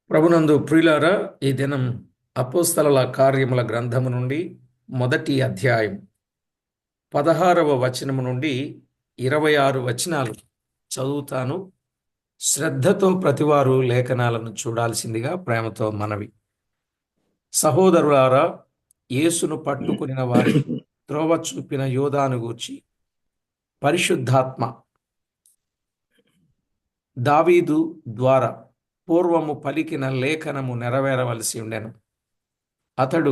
ప్రభునందు ప్రియులారా, ఈ దినం అపోస్తలుల కార్యముల గ్రంథము నుండి మొదటి అధ్యాయం 16వ వచనము నుండి 26 వచనాలు చదువుతాను. శ్రద్ధతో ప్రతివారు లేఖనాలను చూడాల్సిందిగా ప్రేమతో మనవి. సహోదరులారా, యేసును పట్టుకునిన వారికి త్రోవ చూపిన యోధాను గూర్చి పరిశుద్ధాత్మ దావీదు ద్వారా పూర్వము పలికిన లేఖనము నెరవేరవలసి ఉండెను. అతడు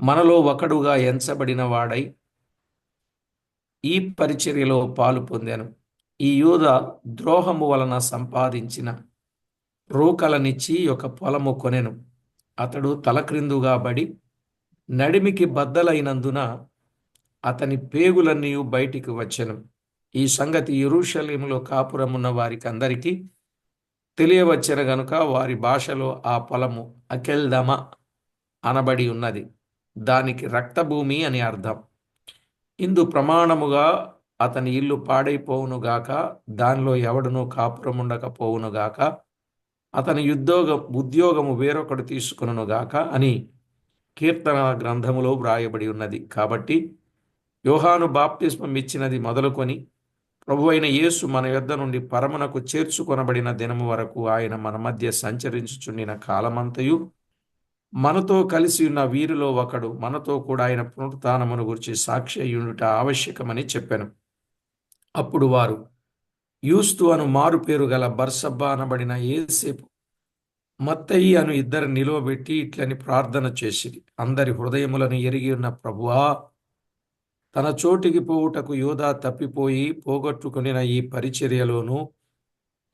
మనలో ఒకడుగా ఎంచబడిన వాడై ఈ పరిచర్యలో పాలు పొందాను. ఈ యూద ద్రోహము వలన సంపాదించిన రూకలనిచ్చి ఒక పొలము కొనెను. అతడు తలక్రిందుగా బడి నడిమికి బద్దలైనందున అతని పేగులన్నీ బయటికి వచ్చెను. ఈ సంగతి యెరూషలేములో కాపురమున్న వారికి అందరికీ తెలియవచ్చెను గనుక వారి భాషలో ఆ పొలము అకెల్దమ అనబడి ఉన్నది. దానికి రక్తభూమి అని అర్థం. ఇందు ప్రమాణముగా అతని ఇల్లు పాడైపోవునుగాక, దానిలో ఎవడునూ కాపురముండకపోవునుగాక, అతని ఉద్యోగము వేరొకడు తీసుకొనుగాక అని కీర్తన గ్రంథములో వ్రాయబడి ఉన్నది. కాబట్టి యోహాను బాప్తిస్మం ఇచ్చినది మొదలుకొని ప్రభువైన యేసు మన యొద్ద నుండి పరమునకు చేర్చుకొనబడిన దినము వరకు ఆయన మన మధ్య సంచరించుచుండిన కాలమంతయు మనతో కలిసి ఉన్న వీరిలో ఒకడు మనతో కూడా ఆయన పునరుత్థానమును గురించి సాక్షి అయ్యుండుట ఆవశ్యకమని చెప్పాను. అప్పుడు వారు యూస్తు అను మారు పేరు గల బర్సబ్బా అనబడిన యేసేపు, మత్తయి అను ఇద్దరు నిలువబెట్టి ఇట్లని ప్రార్థన చేసిరి. అందరి హృదయములను ఎరిగి ఉన్న ప్రభువా, తన చోటికి పోవుటకు యూదా తప్పిపోయి పోగొట్టుకునిన ఈ పరిచర్యలోను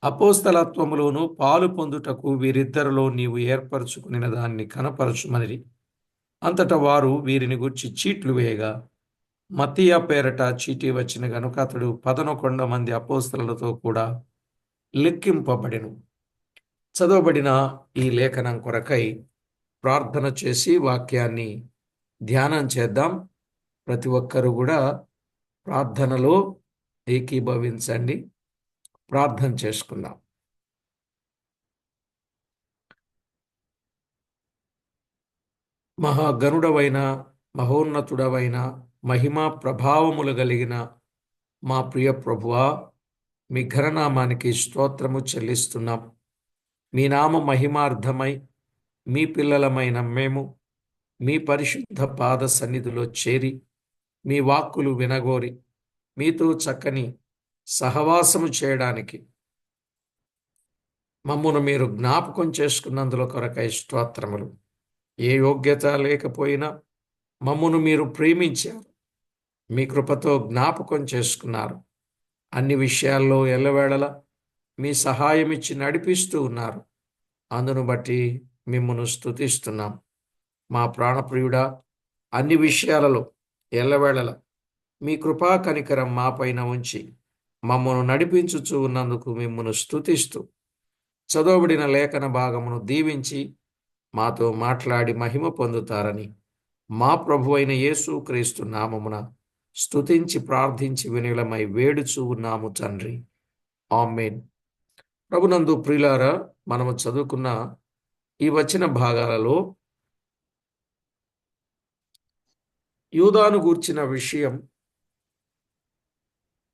అపోస్తలత్వములోను పాలు పొందుటకు వీరిద్దరిలో నీవు ఏర్పరచుకునిన దాన్ని కనపరచుమనిరి. అంతటా వారు వీరిని గూర్చి చీట్లు వేయగా మత్తయి పేరట చీటీ వచ్చిన గనుక అతడు 11 మంది అపోస్తలులతో కూడా లెక్కింపబడెను. చదవబడిన ఈ లేఖనం కొరకై ప్రార్థన చేసి వాక్యాన్ని ధ్యానం చేద్దాం. ప్రతి ఒక్కరూ కూడా ప్రార్థనలో ఏకీభవించండి. ప్రార్థన చేసుకుందాం. మహాగణుడవైన, మహోన్నతుడవైన, మహిమా ప్రభావములు కలిగిన మా ప్రియ ప్రభువా, మీ ఘననామానికి స్తోత్రము చెల్లిస్తున్నాం. మీ నామ మహిమార్థమై మీ పిల్లలమైన మేము మీ పరిశుద్ధ పాద సన్నిధిలో చేరి మీ వాక్కులు వినగోరి మీతో చక్కని సహవాసము చేయడానికి మమ్మను మీరు జ్ఞాపకం చేసుకున్నందుల కొరకై స్తోత్రములు. ఏ యోగ్యత లేకపోయినా మమ్మను మీరు ప్రేమించారు, మీ కృపతో జ్ఞాపకం చేసుకున్నారు. అన్ని విషయాల్లో ఎల్లవేళలా మీ సహాయం ఇచ్చి నడిపిస్తూ ఉన్నారు. అందును బట్టి మిమ్మను స్తుతిస్తున్నాం. మా ప్రాణప్రియుడా, అన్ని విషయాలలో ఎల్లవేళలా మీ కృపా కనికరం మా పైన ఉంచి మమ్మను నడిపించుచూ ఉన్నందుకు మిమ్మను స్తుతిస్తూ చదవబడిన లేఖన భాగమును దీవించి మాతో మాట్లాడి మహిమ పొందుతారని మా ప్రభువైన యేసు క్రీస్తు నామమున స్తుతించి ప్రార్థించి వినయమై వేడుచూ ఉన్నాము తండ్రి, ఆమేన్. ప్రభునందు ప్రియులారా, మనము చదువుకున్న ఈ వచన భాగాలలో యూదాను గూర్చిన విషయం,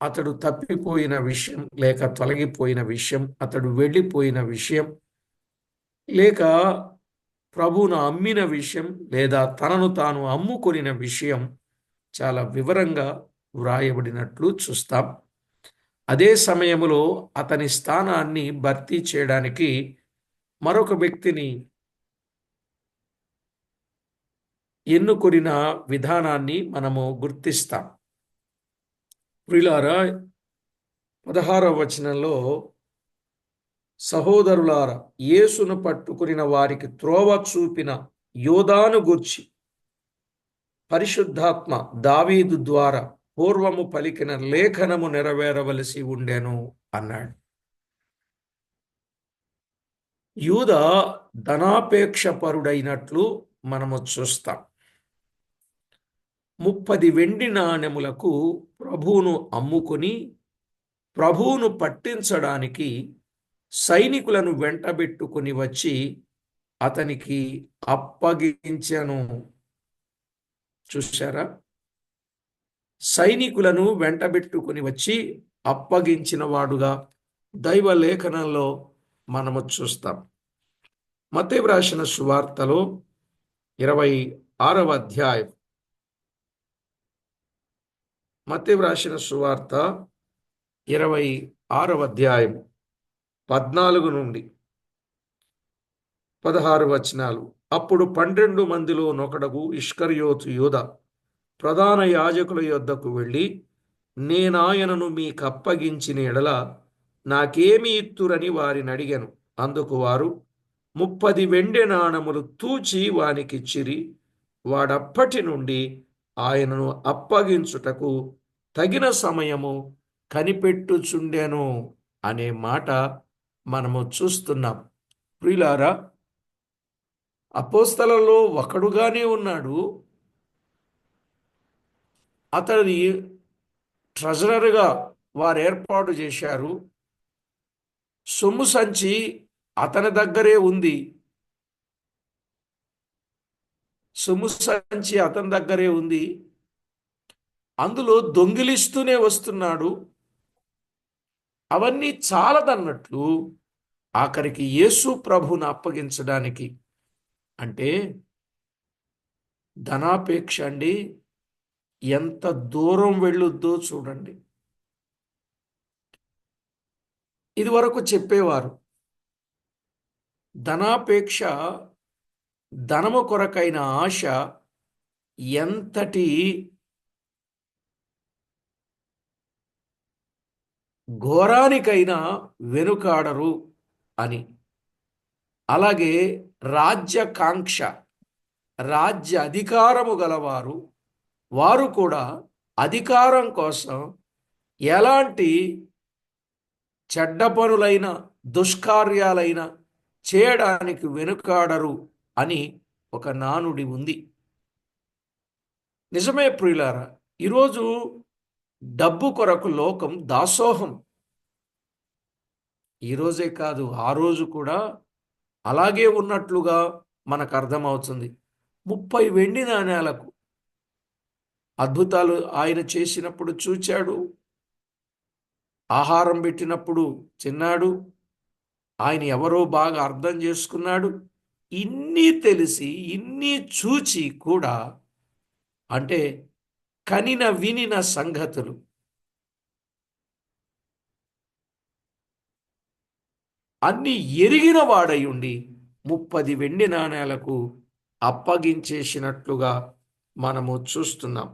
అతడు తప్పిపోయిన విషయం లేక తొలగిపోయిన విషయం, అతడు వెళ్ళిపోయిన విషయం లేక ప్రభువును అమ్మిన విషయం లేదా తనను తాను అమ్ముకొనిన విషయం చాలా వివరంగా వ్రాయబడినట్లు చూస్తాం. అదే సమయంలో అతని స్థానాన్ని భర్తీ చేయడానికి మరొక వ్యక్తిని ఎన్నుకొనిన విధానాన్ని మనము గుర్తిస్తాం. ప్రియులారా, 16వ వచనంలో సహోదరులారా, యేసును పట్టుకునిన వారికి త్రోవ చూపిన యోధాను గూర్చి పరిశుద్ధాత్మ దావీదు ద్వారా పూర్వము పలికిన లేఖనము నెరవేరవలసి ఉండెను అన్నాడు. యూదా ధనాపేక్ష పరుడైనట్లు మనము చూస్తాం. 30 వెండి నాణెములకు ప్రభువును అమ్ముకొని ప్రభువును పట్టించడానికి సైనికులను వెంటబెట్టుకుని వచ్చి అతనికి అప్పగించెను. చూశారా? సైనికులను వెంటబెట్టుకుని వచ్చి అప్పగించిన వాడుగా దైవ లేఖనంలో మనము చూస్తాం. మత్తయి రాసిన సువార్తలో 26వ అధ్యాయం, మత్తయి రాసిన సువార్త 26వ అధ్యాయం 14 నుండి 16 వచనాలు. అప్పుడు 12 మందిలో నొకడగు ఇష్కరియోతు యూదా ప్రధాన యాజకుల యొద్దకు వెళ్ళి, నేనాయనను మీకు అప్పగించిన ఎడల నాకేమి ఇత్తురని వారిని అడిగాను. అందుకు వారు 30 వెండి నాణములు తూచి వానికిచ్చిరి. వాడప్పటి నుండి ఆయనను అప్పగించుటకు తగిన సమయము కనిపెట్టుచుండెను అనే మాట మనము చూస్తున్నాం. ప్రియులారా, అపోస్తలలో ఒకడుగానే ఉన్నాడు. అతని ట్రెజరర్గా వారు ఏర్పాటు చేశారు. సొమ్ము సంచి అతని దగ్గరే ఉంది. సొమ్ము సంచి అతని దగ్గరే ఉంది. అందులో దొంగిలిస్తూనే వస్తున్నాడు. అవన్నీ చాలదన్నట్లు ఆఖరికి యేసు ప్రభువును అప్పగించడానికి, అంటే ధనాపేక్ష అండి ఎంత దూరం వెళ్ళొద్దో చూడండి. ఇది వరకు చెప్పేవారు ధనాపేక్ష, ధనము కొరకైన ఆశ ఎంతటి ఘోరానికైనా వెనుకాడరు అని. అలాగే రాజ్యకాంక్ష, రాజ్య అధికారము గలవారు, వారు కూడా అధికారం కోసం ఎలాంటి చెడ్డ పనులైన దుష్కార్యాలైన చేయడానికి వెనుకాడరు అని ఒక నానుడి ఉంది. నిజమే ప్రియులారా, ఈరోజు డబ్బు కొరకు లోకం దాసోహం. ఈరోజే కాదు, ఆ రోజు కూడా అలాగే ఉన్నట్లుగా మనకు అర్థమవుతుంది. 30 వెండి నాణేలకు అద్భుతాలు ఆయన చేసినప్పుడు చూచాడు, ఆహారం పెట్టినప్పుడు తిన్నాడు, ఆయన ఎవరో బాగా అర్థం చేసుకున్నాడు. ఇన్ని తెలిసి ఇన్ని చూచి కూడా, అంటే కనిన వినిన సంగతులు, అన్ని ఎరిగిన వాడయుండి 30 వెండి నాణేలకు అప్పగించేసినట్లుగా మనము చూస్తున్నాం.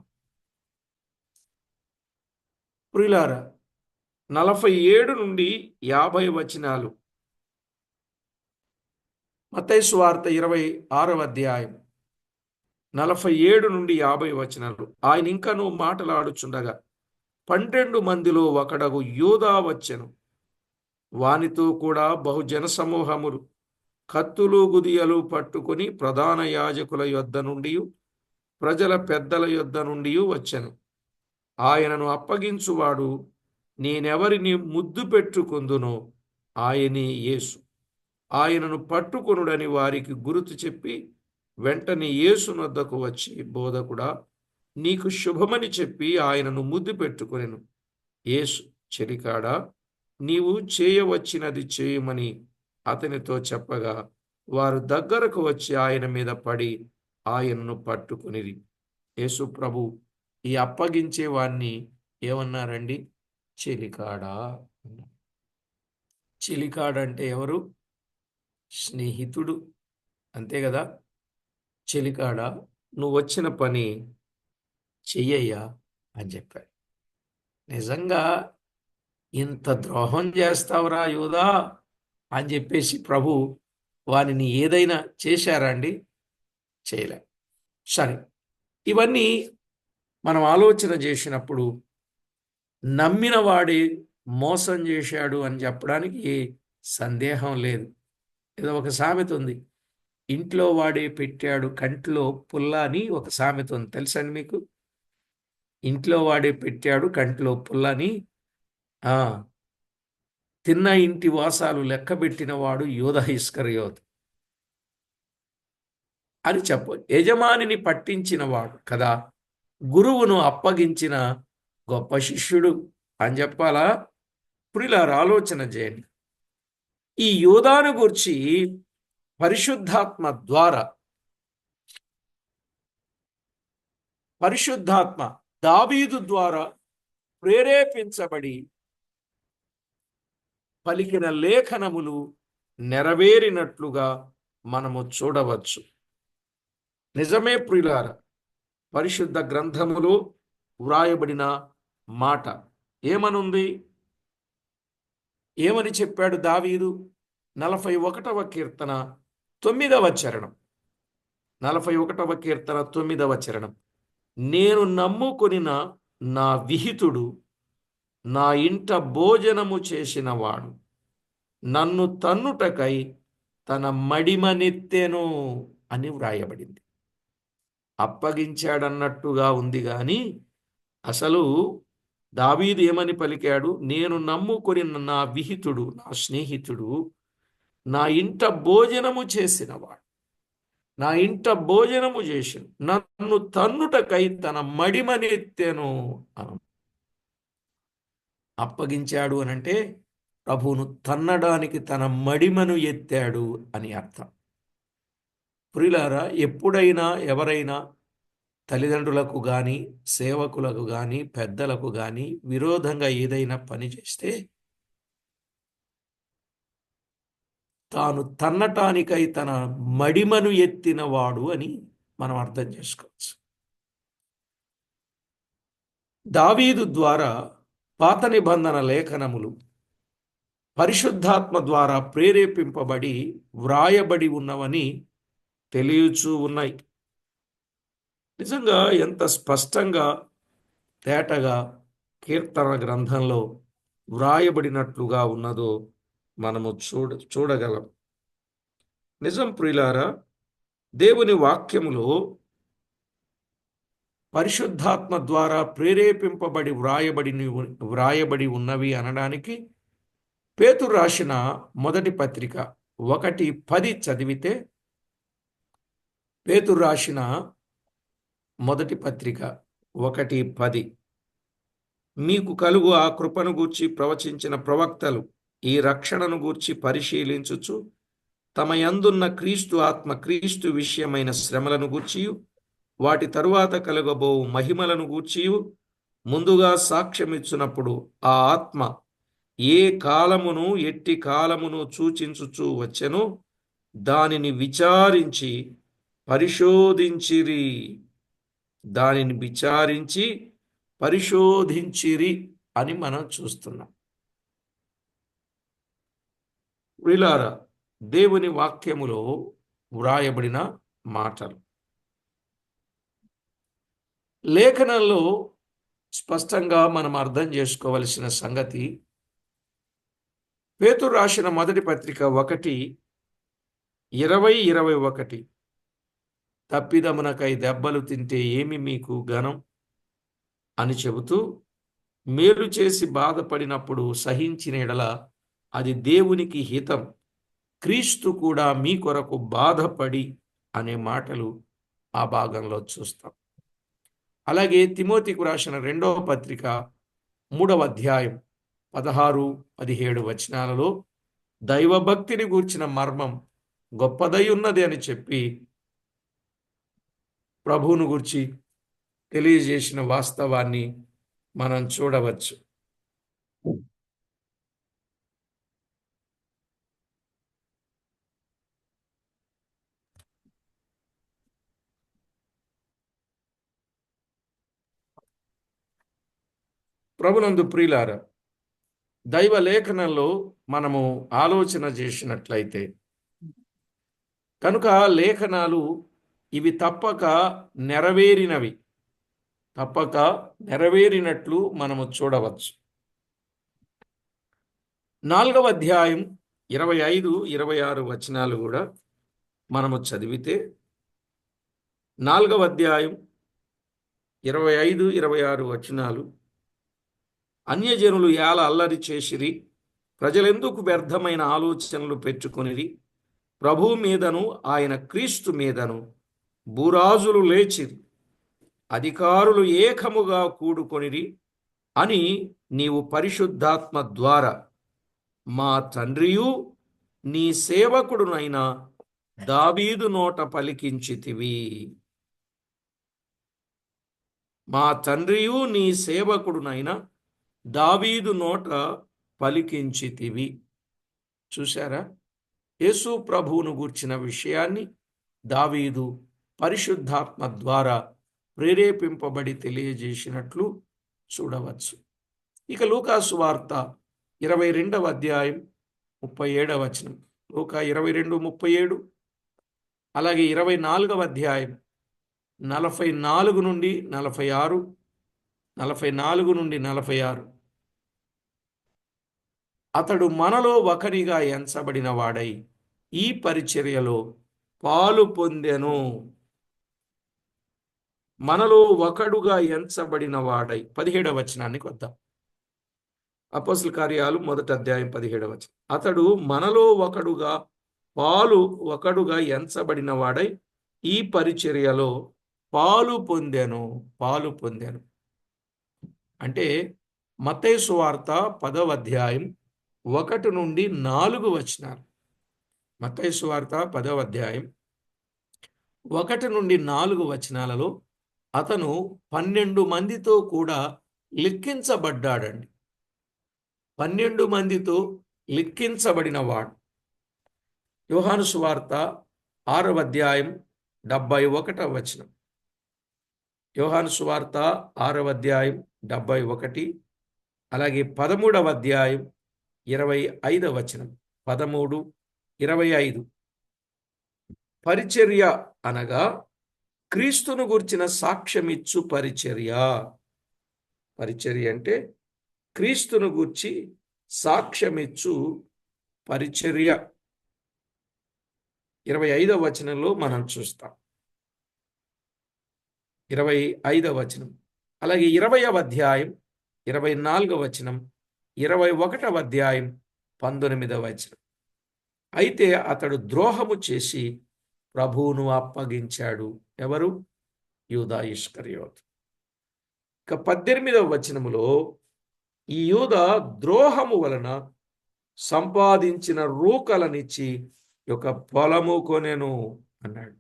ప్రియులారా, 47 నుండి 50 వచనాలు, మత్తయి సువార్త 26వ అధ్యాయం 47 నుండి 50 వచనాలు. ఆయన ఇంకనూ మాటలాడుచుండగా 12 మందిలో ఒకడగు యూదా వచ్చెను. వానితో కూడా బహుజన సమూహములు కత్తులు గుదియలు పట్టుకొని ప్రధాన యాజకుల యొద్ద నుండి ప్రజల పెద్దల యొద్ద నుండి వచ్చెను. ఆయనను అప్పగించువాడు నేనెవరిని ముద్దు పెట్టుకుందునో ఆయనే యేసు. ఆయనను పట్టుకొనుడని వారికి గుర్తు చెప్పి వెంటనే యేసు నొద్దకు వచ్చి, బోధకుడా, నీకు శుభమని చెప్పి ఆయనను ముద్దు పెట్టుకొనెను. యేసు, చెలికాడా, నీవు చేయవచ్చినది చేయమని అతనితో చెప్పగా వారు దగ్గరకు వచ్చి ఆయన మీద పడి ఆయనను పట్టుకునిరి. యేసు ప్రభు ఈ అప్పగించే వాణ్ణి ఏమన్నారండి? చెలికాడా. చెలికాడంటే ఎవరు? స్నేహితుడు, అంతే కదా? చెలికాడా, నువ్వు వచ్చిన పని చెయ్యయ్యా అని చెప్పాడు. నిజంగా ఇంత ద్రోహం చేస్తావురా యూదా అని చెప్పేసి ప్రభు వానిని ఏదైనా చేశారా అండి? చేయలే. సరే, ఇవన్నీ మనం ఆలోచన చేసినప్పుడు నమ్మిన వాడే మోసం చేశాడు అని చెప్పడానికి సందేహం లేదు. ఏదో ఒక సామెత ఉంది, ఇంట్లో వాడే పెట్టాడు కంట్లో పుల్ల అని ఒక సామెత ఉంది, తెలుసండి మీకు? ఇంట్లో వాడే పెట్టాడు కంట్లో పుల్లని. తిన్న ఇంటి వాసాలు లెక్కబెట్టినవాడు యూద ఇస్కరియోతు అని యజమానిని పట్టించినవాడు కదా, గురువును అప్పగించిన గొప్ప శిష్యుడు అని చెప్పాలా? ప్రియులారా, ఆలోచన చేయండి. ఈ యూదాను గూర్చి పరిశుద్ధాత్మ ద్వారా, పరిశుద్ధాత్మ దావీదు ద్వారా ప్రేరేపించబడి పలికిన లేఖనములు నెరవేరినట్లుగా మనము చూడవచ్చు. నిజమే ప్రియులారా, పరిశుద్ధ గ్రంథములో వ్రాయబడిన మాట ఏమనుంది? ఏమని చెప్పాడు దావీదు? 41వ కీర్తన 9వ చరణం. 41వ కీర్తన 9వ చరణం. నేను నమ్ముకొనిన నా విహితుడు నా ఇంట భోజనము చేసినవాడు నన్ను తన్నుటకై తన మడిమనెత్తెను అని వ్రాయబడింది. అప్పగించాడన్నట్టుగా ఉంది గాని అసలు దావీదు ఏమని పలికాడు? నేను నమ్ముకొని నా విహితుడు, నా స్నేహితుడు నా ఇంట భోజనము చేసినవాడు, నా ఇంట భోజనము చేసిన నన్ను తన్నుటకై తన మడిమనెత్తెను అను. అప్పగించాడు అనంటే ప్రభువును తన్నడానికి తన మడిమను ఎత్తాడు అని అర్థం. ప్రియులారా, ఎప్పుడైనా ఎవరైనా తల్లిదండ్రులకు కానీ, సేవకులకు కానీ, పెద్దలకు కానీ విరోధంగా ఏదైనా పని చేస్తే తాను తన్నటానికై తన మడిమను ఎత్తినవాడు అని మనం అర్థం చేసుకోవచ్చు. దావీదు ద్వారా పాత నిబంధన లేఖనములు పరిశుద్ధాత్మ ద్వారా ప్రేరేపింపబడి వ్రాయబడి ఉన్నవని తెలియచూ ఉన్నాయి. నిజంగా ఎంత స్పష్టంగా తేటగా కీర్తన గ్రంథంలో వ్రాయబడినట్లుగా ఉన్నదో మనము చూడగలం. నిజం ప్రియులారా, దేవుని వాక్యములో పరిశుద్ధాత్మ ద్వారా ప్రేరేపింపబడి వ్రాయబడి ఉన్నవి అనడానికి పేతురు రాసిన మొదటి పత్రిక 1:10 చదివితే, పేతురు రాసిన మొదటి పత్రిక 1:10, మీకు కలుగు ఆ కృపను గూర్చి ప్రవచించిన ప్రవక్తలు ఈ రక్షణను గూర్చి పరిశీలించుచు తమ యందున్న క్రీస్తు ఆత్మ క్రీస్తు విషయమైన శ్రమలను గూర్చియు వాటి తరువాత కలుగబో మహిమలను గూర్చియు ముందుగా సాక్ష్యమిచ్చినప్పుడు ఆ ఆత్మ ఏ కాలమును ఎట్టి కాలమును సూచించుచూ వచ్చెను దానిని విచారించి పరిశోధించిరి అని మనం చూస్తున్నాం. ప్రియులారా, దేవుని వాక్యములో వ్రాయబడిన మాటలు లేఖనంలో స్పష్టంగా మనం అర్థం చేసుకోవలసిన సంగతి, పేతురు రాసిన మొదటి పత్రిక 1:20-21, తప్పిదమునకై దెబ్బలు తింటే ఏమి మీకు ఘనం అని చెబుతూ, మేలు చేసి బాధపడినప్పుడు సహించిన ఎడల అది దేవునికి హితం, క్రీస్తు కూడా మీ కొరకు బాధపడి అనే మాటలు ఆ భాగంలో చూస్తాం. అలాగే తిమోతికు రాసిన 2వ పత్రిక 3వ అధ్యాయం 16-17 వచనాలలో దైవభక్తిని గూర్చిన మర్మం గొప్పదై ఉన్నది అని చెప్పి ప్రభువును గూర్చి తెలియజేసిన వాస్తవాన్ని మనం చూడవచ్చు. ప్రభునందు ప్రియులారా, దైవ లేఖనంలో మనము ఆలోచన చేసినట్లయితే కనుక లేఖనాలు ఇవి తప్పక నెరవేరినట్లు మనము చూడవచ్చు. 4వ అధ్యాయం 25-26 వచనాలు కూడా మనము చదివితే, 4వ అధ్యాయం 25-26 వచనాలు, అన్యజనులు ఏల అల్లరి చేసిరి, ప్రజలెందుకు వ్యర్థమైన ఆలోచనలు పెట్టుకొనిరి? ప్రభువు మీదను ఆయన క్రీస్తు మీదను భూరాజులు లేచిరి, అధికారులు ఏకముగా కూడుకొనిరి అని నీవు పరిశుద్ధాత్మ ద్వారా మా తండ్రియు నీ సేవకుడునైన దావీదు నోట పలికించితివి. మా తండ్రియు నీ సేవకుడునైన దావీదు నోట పలికించితివి. చూశారా? యేసు ప్రభువును గూర్చిన విషయాన్ని దావీదు పరిశుద్ధాత్మ ద్వారా ప్రేరేపింపబడి తెలియజేసినట్లు చూడవచ్చు. ఇక లూకాసు వార్త 22వ అధ్యాయం 37వ వచనం. లూకా 22:37, అలాగే 24వ అధ్యాయం 44 నుండి 46, 44 నుండి 46. అతడు మనలో ఒకరిగా ఎంచబడిన వాడై ఈ పరిచర్యలో పాలు పొందెను. మనలో ఒకడుగా ఎంచబడిన వాడై. 17వ వచనానికి వద్దాం. అపోస్తల కార్యాలు 1వ అధ్యాయం 17వ వచనం. అతడు మనలో ఒకడుగా ఎంచబడిన వాడై ఈ పరిచర్యలో పాలు పొందెను. అంటే మత్తయి సువార్త 10వ అధ్యాయం 1 నుండి 4 వచనాలు. మత్తయి సువార్త 10వ అధ్యాయం 1 నుండి 4 వచనాలలో అతను 12 మందితో కూడా లెక్కించబడ్డాడండి. 12 మందితో లెక్కించబడిన వాడు. యోహాను సువార్త 6వ అధ్యాయం 71వ వచనం. యోహాను సువార్త 6వ అధ్యాయం 71, అలాగే 13వ అధ్యాయం 25వ వచనం. 13, 25. పరిచర్య అనగా క్రీస్తును గుర్చిన సాక్ష్యమిచ్చు పరిచర్య. పరిచర్య అంటే క్రీస్తును గూర్చి సాక్ష్యమిచ్చు పరిచర్య. 25వ వచనంలో మనం చూస్తాం. 25వ వచనం, అలాగే 20వ అధ్యాయం 24వ వచనం, 21వ అధ్యాయం 19వ వచనం. అయితే అతడు ద్రోహము చేసి ప్రభువును అప్పగించాడు. ఎవరు? యూదా ఇస్కరియోతు. ఇక 18వ వచనములో ఈ యూదా ద్రోహము వలన సంపాదించిన రూకలనిచ్చి ఒక పొలము కొనెను అన్నాడు.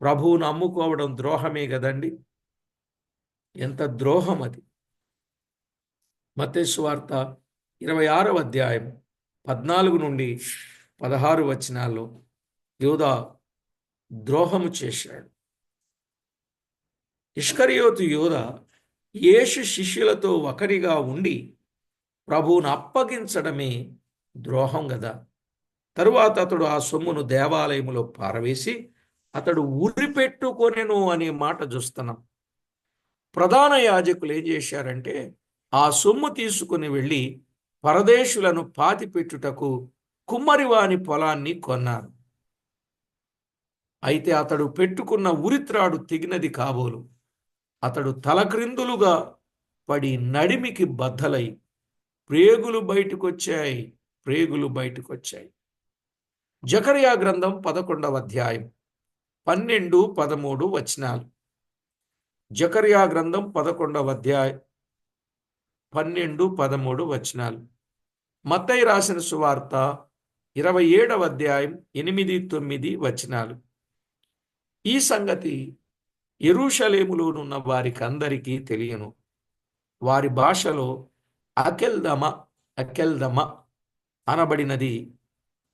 ప్రభువును అమ్ముకోవడం ద్రోహమే కదండి. ఎంత ద్రోహం అది. మత్తయి సువార్త 26వ అధ్యాయం 14 నుండి 16 వచనాల్లో యూదా ద్రోహము చేశాడు. ఇస్కరియోతు యూదా యేసు శిష్యులతో ఒకరిగా ఉండి ప్రభువును అప్పగించడమే ద్రోహం కదా. తరువాత అతడు ఆ సొమ్మును దేవాలయములో పారవేసి అతడు ఉరిపెట్టుకొనెను అనే మాట చూస్తున్నాం. ప్రధాన యాజకులు ఏం చేశారంటే ఆ సొమ్ము తీసుకుని వెళ్ళి పరదేశులను పాతిపెట్టుటకు కుమ్మరివాని పొలాన్ని కొన్నారు. అయితే అతడు పెట్టుకున్న ఉరిత్రాడు తెగినది కాబోలు. అతడు తలక్రిందులుగా పడి నడిమికి బద్దలై ప్రేగులు బయటకొచ్చాయి. జకర్యా గ్రంథం 11వ అధ్యాయం 12, 13 వచనాలు. జకర్యా గ్రంథం 11వ అధ్యాయం 12, 13 వచనాలు. మత్తయి రాసిన సువార్త 27వ అధ్యాయం 8, 9 వచనాలు. ఈ సంగతి యెరూషలేములోనున్న వారికి అందరికీ తెలియను. వారి భాషలో అకెల్దమ అనబడినది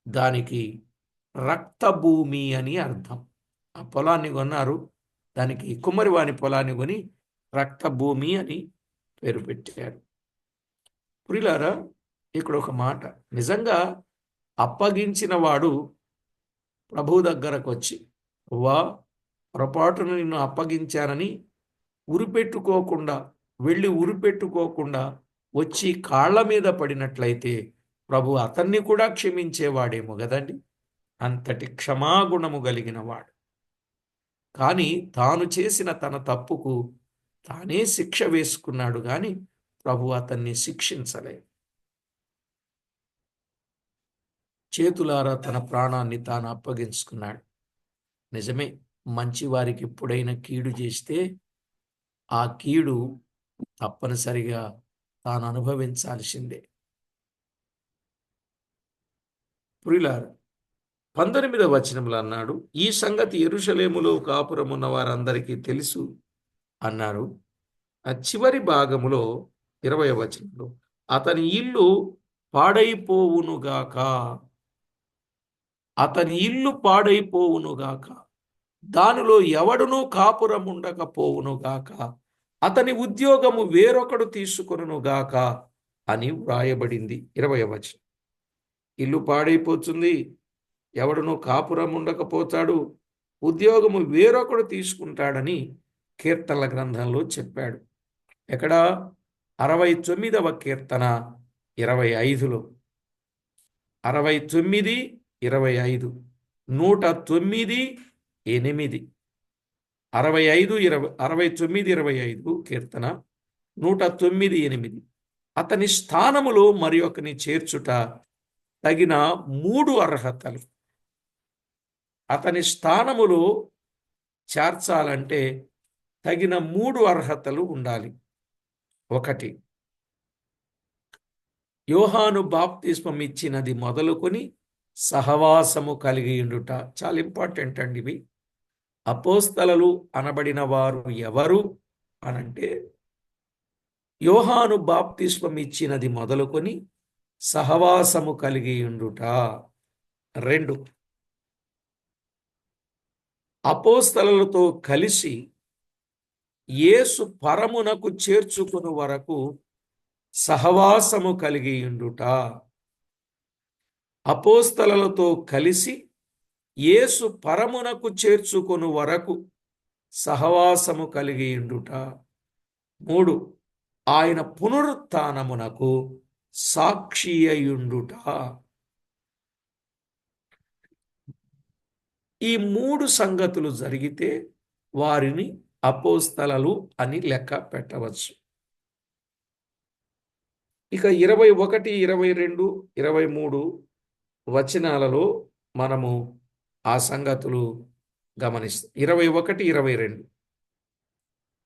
దానికి రక్తభూమి అని అర్థం. ఆ పొలాన్ని కొన్నారు, దానికి కుమ్మరివాని పొలాన్ని కొని రక్తభూమి అని పేరు పెట్టారు. ప్రియులారా, ఇక్కడ ఒక మాట. నిజంగా అప్పగించిన వాడు ప్రభు దగ్గరకు వచ్చి, వా పొరపాటును నిన్ను అప్పగించానని ఉరిపెట్టుకోకుండా వచ్చి కాళ్ళ మీద పడినట్లయితే ప్రభు అతన్ని కూడా క్షమించేవాడేమో కదండి. అంతటి క్షమాగుణము కలిగిన వాడు. కానీ తాను చేసిన తన తప్పుకు తానే శిక్ష వేసుకున్నాడు, కానీ ప్రభు అతన్ని శిక్షించలేదు. చేతులారా తన ప్రాణాన్ని తాను అప్పగించుకున్నాడు. నిజమే, మంచివారికి ఎప్పుడైనా కీడు చేస్తే ఆ కీడు తప్పనిసరిగా తాను అనుభవించాల్సిందే. ప్రియులారా, 19వ వచనంలో అన్నాడు, ఈ సంగతి యెరూషలేములో కాపురమున్న వారందరికీ తెలుసు అన్నారు. ఆ చివరి భాగములో 20వ వచనంలో అతని ఇల్లు పాడైపోవునుగాక, అతని ఇల్లు పాడైపోవునుగాక, దానిలో ఎవడునూ కాపురం ఉండకపోవునుగాక, అతని ఉద్యోగము వేరొకడు తీసుకొనుగాక అని వ్రాయబడింది. 20వ వచనం. ఇల్లు పాడైపోతుంది, ఎవడునూ కాపురం ఉండకపోతాడు, ఉద్యోగము వేరొకడు తీసుకుంటాడని కీర్తనల గ్రంథంలో చెప్పాడు. ఎక్కడ? 69వ కీర్తన 25లో. 69, 25, 109, 8. 65, 20, 69, 25 కీర్తన, 109, 8. అతని స్థానములో మరి ఒకని చేర్చుట తగిన 3 అర్హతలు. అతని స్థానములో చేర్చాలంటే తగిన 3 అర్హతలు ఉండాలి. 1, యోహాను బాప్తిస్మం ఇచ్చినది మొదలుకొని సహవాసము కలిగి ఉండుట. చాలా ఇంపార్టెంట్ అండి ఇవి. అపోస్తలులు అనబడిన వారు ఎవరు అనంటే, యోహాను బాప్తిస్మం ఇచ్చినది మొదలుకొని సహవాసము కలిగి ఉండుట. 2, అపోస్తలులతో కలిసి యేసు పరమునకు చేర్చుకుని వరకు సహవాసము కలిగి ఉండుట. అపోస్తలులతో కలిసి యేసు పరమునకు చేర్చుకొను వరకు సహవాసము కలిగి ఉండుట. 3, ఆయన పునరుత్థానమునకు సాక్షి అయ్యుండుట. ఈ 3 సంగతులు జరిగితే వారిని అపోస్తలులు అని లెక్క పెట్టవచ్చు. ఇక 21, 22, 23 వచనాలలో మనము ఆ సంగతులు గమనిస్తాం. 21, 22.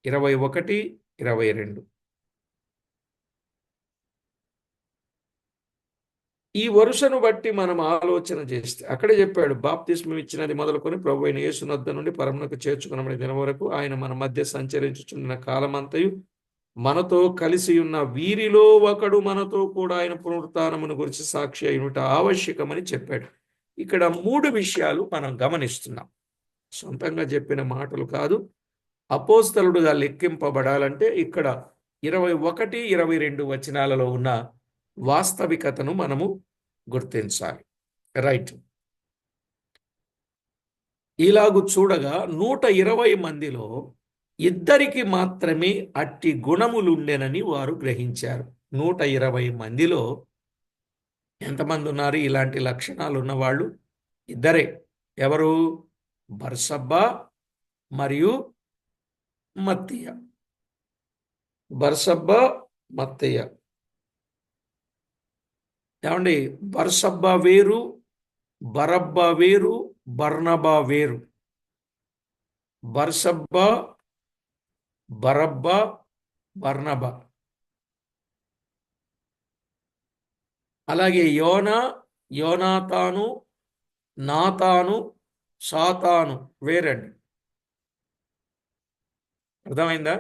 21, 22. ఈ వరుసను బట్టి మనం ఆలోచన చేస్తే అక్కడే చెప్పాడు, బాప్తిస్మం ఇచ్చినది మొదలుకొని ప్రభు అయిన యేసు నొద్ద నుండి పరమునకు చేర్చుకున్న దినం వరకు ఆయన మన మధ్య సంచరించుచున్న కాలమంతయు మనతో కలిసి ఉన్న వీరిలో ఒకడు మనతో కూడా ఆయన పునరుత్థానమును గురించి సాక్షి అయినట ఆవశ్యకమని చెప్పాడు. ఇక్కడ 3 విషయాలు మనం గమనిస్తున్నాం. సొంతంగా చెప్పిన మాటలు కాదు. అపోస్తలుడుగా లెక్కింపబడాలంటే ఇక్కడ 21, 22 వచనాలలో ఉన్న వాస్తవికతను మనము గుర్తించాలి. రైట్. ఇలాగు చూడగా 120 మందిలో 2 మాత్రమే అట్టి గుణములుండెనని వారు గ్రహించారు. 120 మందిలో ఎంతమంది ఉన్నారు ఇలాంటి లక్షణాలు ఉన్నవాళ్ళు? 2. ఎవరు? బర్సబ్బా మరియు మత్తీయ. బర్సబ్బా, మత్తయ్య. ఏమండి, బర్సబ్బా వేరు, బరబ్బా వేరు, బర్నబా వేరు. బర్సబ్బా, బరబ్బా, బర్నబా. అలాగే యోనా, యోనాతాను, నాతాను, సాతాను వేరండి. అర్థమైందా?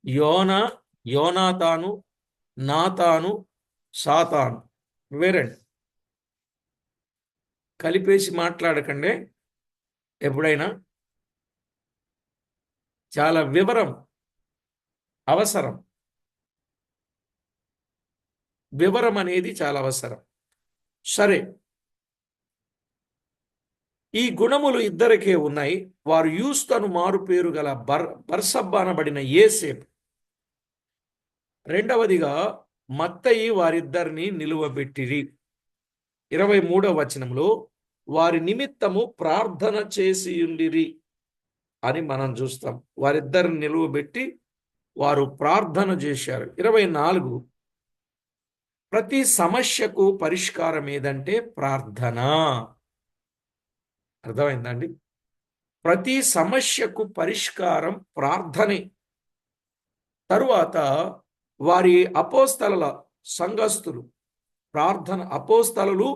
యోనా, యోనాతాను, నాతాను, సాతాను వేరండి. కలిపేసి మాట్లాడకండి ఎప్పుడైనా. చాలా వివరం అవసరం. వివరం అనేది చాలా అవసరం. సరే, ఈ గుణములు 2కే ఉన్నాయి. వారు యూస్తను మారు పేరు గల బర్సబ్బా అనబడిన యేసేపు. రెండవదిగా మత్తయి వారిద్దరిని నిలువబెట్టిరి. 23వ వచనంలో వారి నిమిత్తము ప్రార్థన చేసి ఉండిరి అని మనం చూస్తాం. వారిద్దరిని నిలువబెట్టి వారు ప్రార్థన చేశారు. 24 ప్రతి సమస్యకు పరిష్కారం ఏదంటే ప్రార్థన. అర్థమైందండి? ప్రతి సమస్యకు పరిష్కారం ప్రార్థనే. తరువాత వారి అపోస్తలుల సంఘస్థులు అపోస్తలులు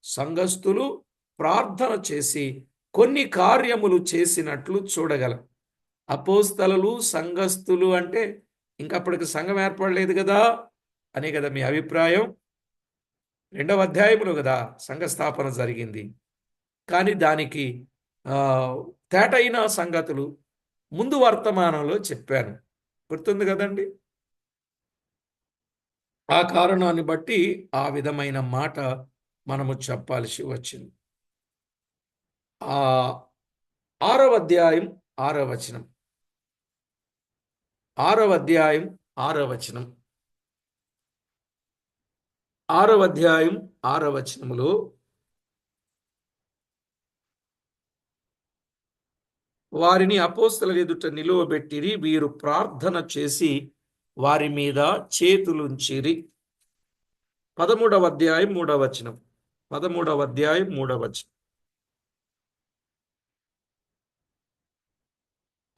సంఘస్థులు ప్రార్థన చేసి కొన్ని కార్యములు చేసినట్లు చూడగలం. అపోస్తలులు సంఘస్థులు అంటే ఇంకప్పటికి సంఘం ఏర్పడలేదు కదా అనే కదా మీ అభిప్రాయం? 2వ అధ్యాయంలో కదా సంఘ స్థాపన జరిగింది. కానీ దానికి తేటైన సంగతులు ముందు వర్తమానంలో చెప్పాను. గుర్తుంది కదండి? ఆ కారణాన్ని బట్టి ఆ విధమైన మాట మనము చెప్పాల్సి వచ్చింది. 6వ అధ్యాయం 6వ వచనం. 6వ అధ్యాయం 6వ వచనం. 6వ అధ్యాయం 6వ వచనములో వారిని అపోస్తలుల ఎదుట నిలువబెట్టిరి. వీరు ప్రార్థన చేసి వారి మీద చేతులుంచిరి. 13వ అధ్యాయం 3వ వచనం. 13వ అధ్యాయం 3వ వచనం.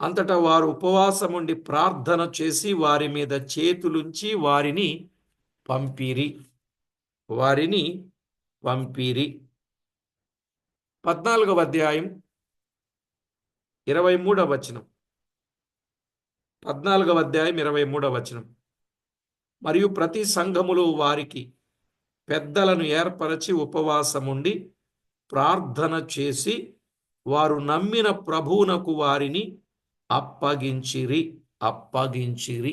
అంతటా వారు ఉపవాసముండి ప్రార్థన చేసి వారి మీద చేతులుంచి వారిని పంపిరి. 14వ అధ్యాయం 23వ వచనం. 14వ అధ్యాయం 23వ వచనం. మరియు ప్రతి సంఘములో వారికి పెద్దలను ఏర్పరచి ఉపవాసముండి ప్రార్థన చేసి వారు నమ్మిన ప్రభువునకు వారిని అప్పగించిరి. 6:6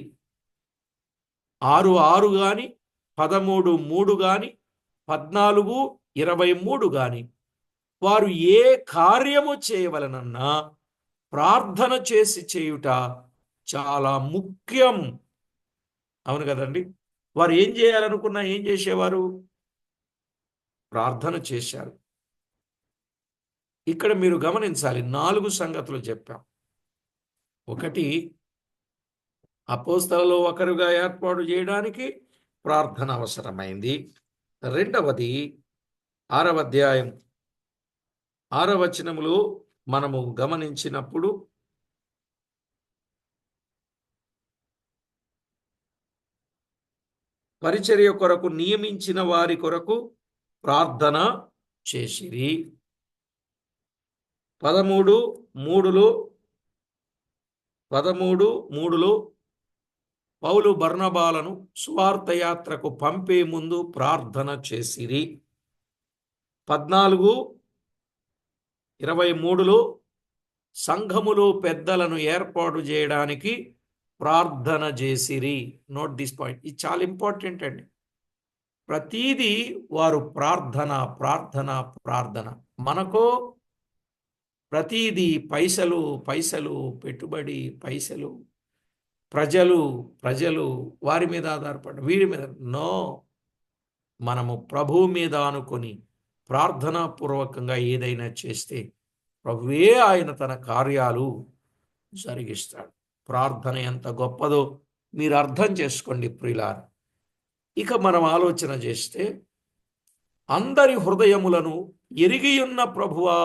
గాని 13:3 గాని 14:23 గాని వారు ఏ కార్యము చేయవలనన్నా ప్రార్థన చేసి చేయుట చాలా ముఖ్యం. అవును కదండి? వారు ఏం చేయాలనుకున్నా ఏం చేసేవారు? ప్రార్థన చేశారు. ఇక్కడ మీరు గమనించాలి, 4 సంగతులు చెప్పాం. 1, అపోస్తలులలో ఒకరుగా ఏర్పాటు చేయడానికి ప్రార్థన అవసరమైంది. 2వది 6వ అధ్యాయం 6వ వచనములో మనము గమనించినప్పుడు పరిచర్య కొరకు నియమించిన వారి కొరకు ప్రార్థన చేసిరి. 13:3లో పౌలు బర్నబాలను సువార్త యాత్రకు పంపే ముందు ప్రార్థన చేసిరి. 14:23లో సంఘములో పెద్దలను ఏర్పాటు చేయడానికి ప్రార్థన చేసిరి. నోట్ దిస్ పాయింట్, ఇది చాలా ఇంపార్టెంట్ అండి. ప్రతిదీ వారు ప్రార్థన. మనకో ప్రతిదీ పైసలు పెట్టుబడి, ప్రజలు వారి మీద ఆధారపడి వీరి మీద నో, మనము ప్రభువు మీద అనుకొని ప్రార్థనాపూర్వకంగా ఏదైనా చేస్తే ప్రభువే ఆయన తన కార్యాలు జరిగిస్తాడు. ప్రార్థన ఎంత గొప్పదో మీరు అర్థం చేసుకోండి ప్రియులారా. ఇక మనం ఆలోచన చేస్తే అందరి హృదయములను ఎరిగియున్న ప్రభువా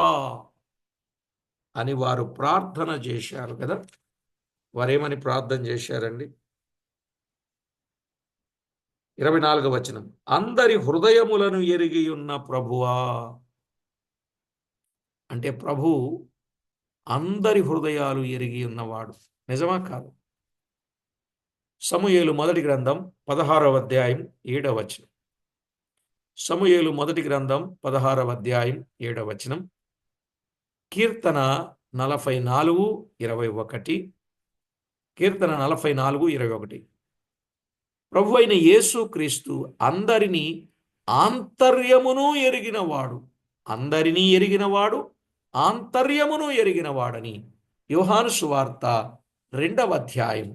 అని వారు ప్రార్థన చేశారు కదా. వారేమని ప్రార్థన చేశారండి? 24వ వచనం. అందరి హృదయములను ఎరిగియున్న ప్రభువా అంటే ప్రభు అందరి హృదయాలు ఎరిగి ఉన్నవాడు. నిజమా కాదు? సమూయేలు మొదటి గ్రంథం 16వ అధ్యాయం 7వ వచనం. సమూయేలు మొదటి గ్రంథం 16వ అధ్యాయం 7వ వచనం. కీర్తన 44:21. కీర్తన 44:21. ప్రభు అయిన యేసు క్రీస్తు అందరినీ ఆంతర్యమును ఎరిగినవాడు, ఆంతర్యమును ఎరిగినవాడని యోహాను సువార్త 2వ అధ్యాయం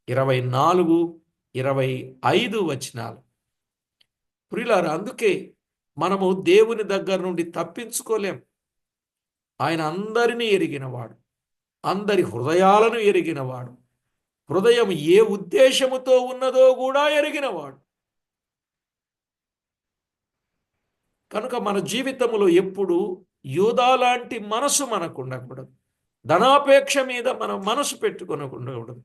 24-25 వచనాలు. ప్రియులారా, అందుకే మనము దేవుని దగ్గర నుండి తప్పించుకోలేం. ఆయన అందరినీ ఎరిగినవాడు, అందరి హృదయాలను ఎరిగినవాడు, హృదయం ఏ ఉద్దేశముతో ఉన్నదో కూడా ఎరిగినవాడు. కనుక మన జీవితంలో ఎప్పుడు యూదా లాంటి మనసు మనకు ఉండకూడదు. ధనాపేక్ష మీద మనం మనసు పెట్టుకుని ఉండకూడదు.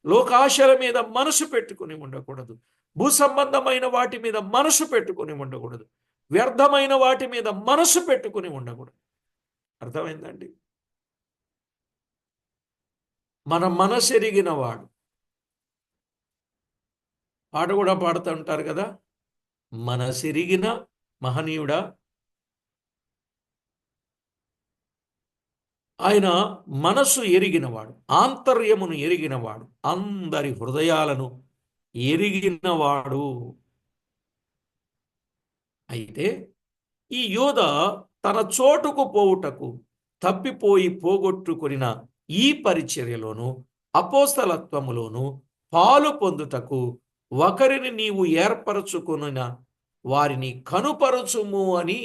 లోకాశల మీద మనసు పెట్టుకుని ఉండకూడదు. భూ సంబంధమైన వాటి మీద మనసు పెట్టుకుని ఉండకూడదు. వ్యర్థమైన వాటి మీద మనసు పెట్టుకుని ఉండకూడదు. అర్థమైందండి? మన మనసెరిగిన వాడు. పాట కూడా పాడుతూ ఉంటారు కదా, మనసెరిగిన మహనీయుడా. ఆయన మనసు ఎరిగినవాడు, ఆంతర్యమును ఎరిగినవాడు, అందరి హృదయాలను ఎరిగినవాడు. అయితే ఈ యోధ తన చోటుకు పోవుటకు తప్పిపోయి పోగొట్టుకొనిన ఈ పరిచర్యలోను అపోస్తలత్వములోను పాలు పొందుటకు ఒకరిని నీవు ఏర్పరచుకొనిన వారిని కనుపరచుము అని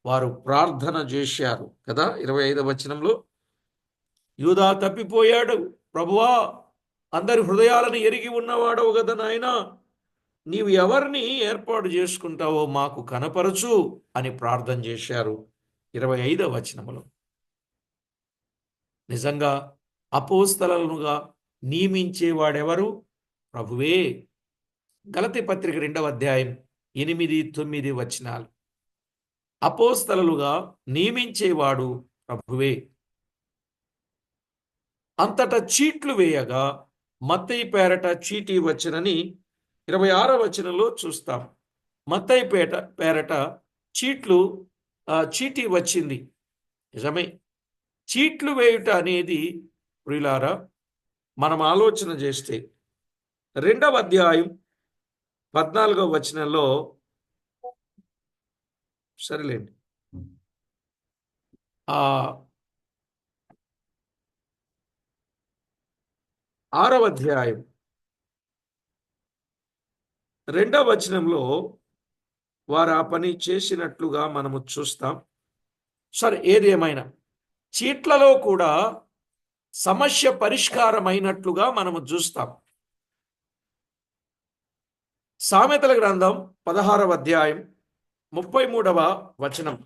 వారు ప్రార్థన చేశారు కదా. 25వ వచనంలో, యూదా తప్పిపోయాడు ప్రభువా, అందరి హృదయాలను ఎరిగి ఉన్నవాడవు కదా నాయనా, నీవు ఎవరిని ఏర్పాటు చేసుకుంటావో మాకు కనపరచు అని ప్రార్థన చేశారు 25వ వచనములో. నిజంగా అపోస్తలులుగా నియమించేవాడెవరు? ప్రభువే. గలతీ పత్రిక 2వ అధ్యాయం 8, 9 వచనాలు. అపోస్తలులుగా నియమించేవాడు ప్రభువే. అంతటా చీట్లు వేయగా మత్తయి పేరట చీటీ వచ్చనని 26వ వచనంలో చూస్తాం. మత్తయి పేరట చీటీ వచ్చింది. నిజమే. చీట్లు వేయుట అనేది ప్రియులారా, మనం ఆలోచన చేస్తే 2వ అధ్యాయం 14వ వచనంలో, సరేలేండి, 6వ అధ్యాయం 2వ వచనంలో వారు ఆ పని చేసినట్లుగా మనము చూస్తాం. సరే, ఏదేమైనా చీట్లలో కూడా సమస్య పరిష్కారమైనట్లుగా మనము చూస్తాం. సామెతల గ్రంథం 16వ అధ్యాయం 33వ వచనం.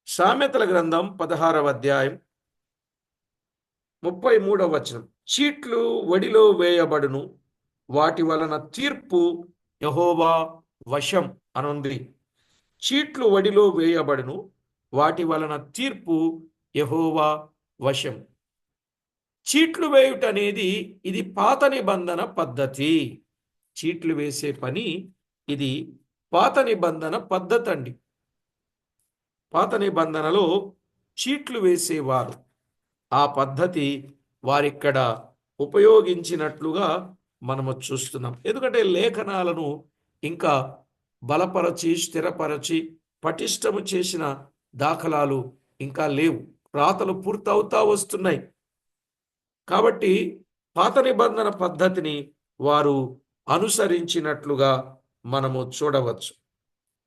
సామెతల గ్రంథం 16వ అధ్యాయం 33వ వచనం. చీట్లు వడిలో వేయబడును, వాటి వలన తీర్పు యెహోవా వశం అనుంది. చీట్లు వడిలో వేయబడును, వాటి వలన తీర్పు యెహోవా వశం. చీట్లు వేయుట అనేది ఇది పాత నిబంధన పద్ధతి. చీట్లు వేసే పని ఇది పాత నిబంధన పద్ధతి అండి. పాత నిబంధనలో చీట్లు వేసేవారు. ఆ పద్ధతి వారిక్కడ ఉపయోగించినట్లుగా మనము చూస్తున్నాం. ఎందుకంటే లేఖనాలను ఇంకా బలపరచి, స్థిరపరచి, పటిష్టము చేసిన దాఖలాలు ఇంకా లేవు. రాతలు పూర్తవుతా వస్తున్నాయి. కాబట్టి పాత నిబంధన పద్ధతిని వారు అనుసరించినట్లుగా మనము చూడవచ్చు.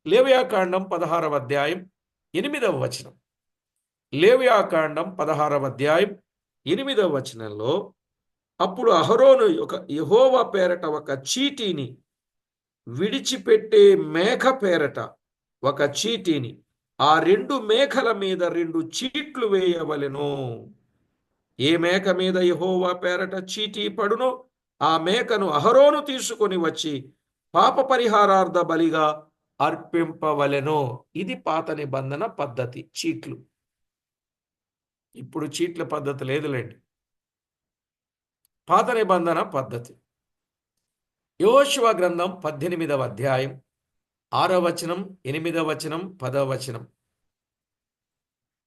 లేవియాకాండం 16వ అధ్యాయం 8వ వచనం. లేవియాకాండం 16వ అధ్యాయం 8వ వచనంలో, అప్పుడు అహరోను యెహోవా పేరట ఒక చీటీని, విడిచిపెట్టే మేక పేరట ఒక చీటీని, ఆ 2 మేకల మీద 2 చీట్లు వేయవలెను. ఏ మేక మీద యెహోవా పేరట చీటీ పడునో ఆ మేకను అహరోను తీసుకొని వచ్చి పాప పరిహారార్థ బలిగా అర్పింపవలెను. ఇది పాత నిబంధన పద్ధతి, చీట్లు. ఇప్పుడు చీట్ల పద్ధతి లేదులేండి, పాత నిబంధన పద్ధతి. యెహోషువ గ్రంథం 18వ అధ్యాయం 6వ వచనం, 8వ వచనం, 10వ వచనం.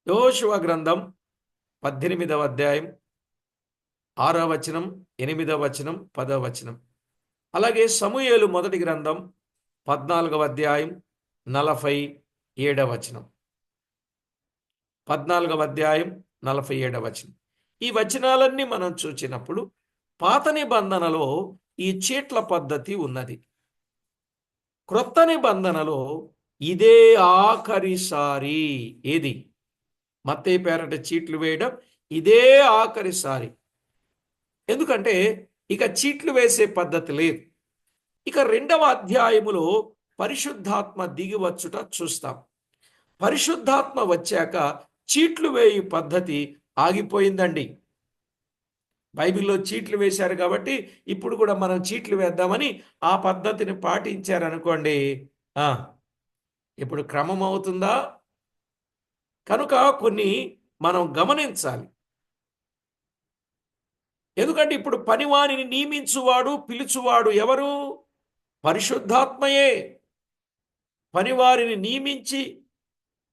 యెహోషువ గ్రంథం 18వ అధ్యాయం 6వ వచనం, 8వ వచనం, 10వ వచనం. అలాగే సమూయేలు మొదటి గ్రంథం 14వ అధ్యాయం 47వ వచనం. 14వ అధ్యాయం 47వ వచనం. ఈ వచనాలన్నీ మనం చూచినప్పుడు పాత నిబంధనలో ఈ చీట్ల పద్ధతి ఉన్నది. క్రొత్త నిబంధనలో ఇదే ఆఖరిసారి. ఏది? మత్తయి పేరట చీట్లు వేయడం ఇదే ఆఖరిసారి. ఎందుకంటే ఇక చీట్లు వేసే పద్ధతి లేదు. ఇక 2వ అధ్యాయములో పరిశుద్ధాత్మ దిగి వచ్చుట చూస్తాం. పరిశుద్ధాత్మ వచ్చాక చీట్లు వేయి పద్ధతి ఆగిపోయిందండి. బైబిల్లో చీట్లు వేశారు కాబట్టి ఇప్పుడు కూడా మనం చీట్లు వేద్దామని ఆ పద్ధతిని పాటించారనుకోండి, ఇప్పుడు క్రమం అవుతుందా? కనుక కొన్ని మనం గమనించాలి. ఎందుకంటే ఇప్పుడు పనివానిని నియమించువాడు పిలుచువాడు ఎవరు? పరిశుద్ధాత్మయే. పనివారిని నియమించి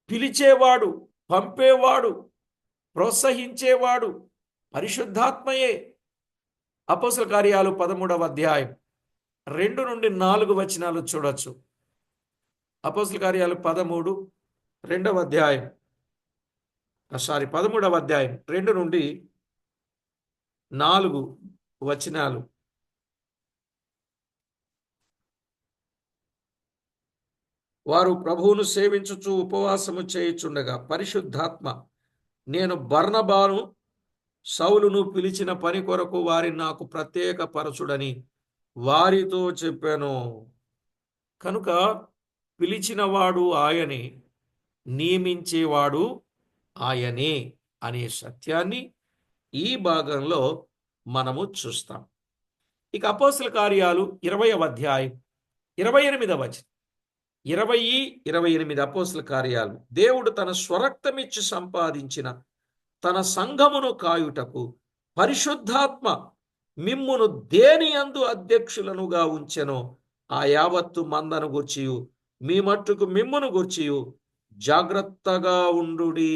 పిలిచేవాడు, పంపేవాడు, ప్రోత్సహించేవాడు పరిశుద్ధాత్మయే. అపోస్తల కార్యాలు 13వ అధ్యాయం 2 నుండి 4 వచనాలు చూడొచ్చు. అపోస్తల కార్యాలు 13వ అధ్యాయం 2 నుండి 4 వచనాలు. వారు ప్రభువును సేవించుచు ఉపవాసము చేయుచుండగా పరిశుద్ధాత్మ, నేను బర్నబాను సౌలును పిలిచిన పని కొరకు వారిని నాకు ప్రత్యేక పరచుడని వారితో చెప్పాను. కనుక పిలిచినవాడు ఆయనే, నియమించేవాడు ఆయనే అనే సత్యాన్ని ఈ భాగంలో మనము చూస్తాం. ఇక అపోస్తల కార్యాలు 20వ అధ్యాయం 28వ వచనం, 28 అపోస్తల కార్యాలు. దేవుడు తన స్వరక్తమిచ్చి సంపాదించిన తన సంఘమును కాయుటకు పరిశుద్ధాత్మ మిమ్మును దేని యందు అధ్యక్షులనుగా ఉంచెనో ఆ యావత్తు మందను గూర్చియు మీ మట్టుకు మిమ్మును గూర్చియు జాగ్రత్తగా ఉండుడి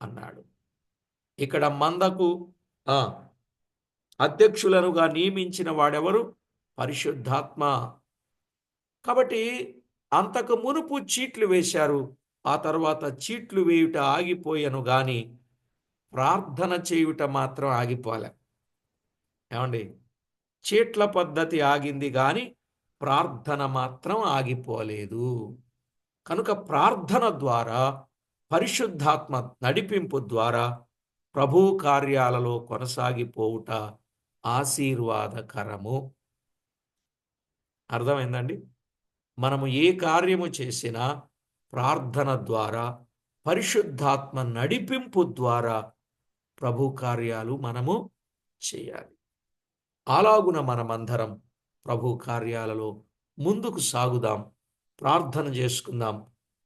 అన్నాడు. ఇక్కడ మందకు అధ్యక్షులనుగా నియమించిన వాడెవరు? పరిశుద్ధాత్మ. కాబట్టి అంతకు మునుపు చీట్లు వేశారు, ఆ తర్వాత చీట్లు వేయుట ఆగిపోయాను గాని ప్రార్థన చేయుట మాత్రం ఆగిపోలే. ఏమండి? చీట్ల పద్ధతి ఆగింది గాని ప్రార్థన మాత్రం ఆగిపోలేదు. కనుక ప్రార్థన ద్వారా, పరిశుద్ధాత్మ నడిపింపు ద్వారా ప్రభు కార్యాలలో కొనసాగిపోవుట ఆశీర్వాదకరము. అర్థమైందండి? మనము ఏ కార్యము చేసినా ప్రార్థన ద్వారా, పరిశుద్ధాత్మ నడిపింపు ద్వారా ప్రభు కార్యాలు మనము చేయాలి. అలాగున మనమందరం ప్రభు కార్యాలలో ముందుకు సాగుదాం, ప్రార్థన చేసుకుందాం.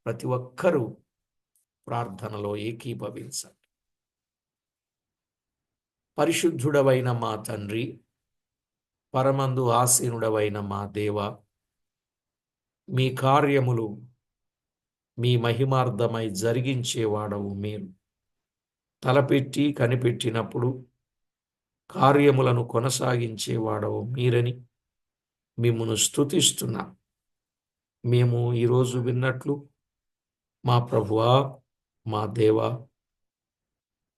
ప్రతి ఒక్కరూ ప్రార్థనలో ఏకీభవించండి. పరిశుద్ధుడవైన మా తండ్రి, పరమందు ఆసీనుడవైన మా దేవ, మీ కార్యములు మీ మహిమార్థమై జరిగించేవాడవు మీరు. తలపెట్టి కనిపెట్టినప్పుడు కార్యములను కొనసాగించేవాడవు మీరని మిమ్మును స్తుతిస్తున్నాం. మేము ఈరోజు విన్నట్లు మా ప్రభువా, మా దేవా,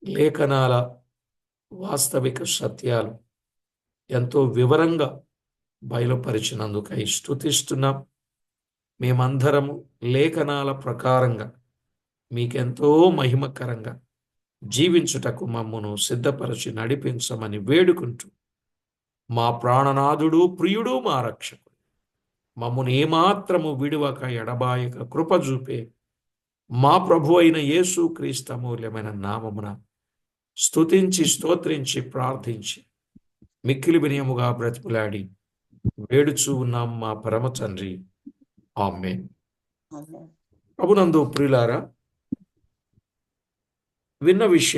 లేఖనాల వాస్తవిక సత్యాలు ఎంతో వివరంగా బయలుపరిచినందుకై స్తుతిస్తున్నాం. మేమందరము లేఖనాల ప్రకారంగా మీకెంతో మహిమకరంగా జీవించుటకు మమ్మును సిద్ధపరచి నడిపించమని వేడుకుంటూ, మా ప్రాణనాథుడు, ప్రియుడు, మా రక్షకుడు, మమ్మును ఏమాత్రము విడువక ఎడబాయక కృప చూపే మా ప్రభు అయిన యేసు క్రీస్తు అమూల్యమైన నామమున స్తుతించి స్తోత్రించి ప్రార్థించి మిక్కిలి వినయముగా బ్రతిపులాడి వేడుచూ ఉన్నాం మా పరమ తండ్రి. ఆమేన్. ప్రభునందు ప్రియులారా, విన్న విషయం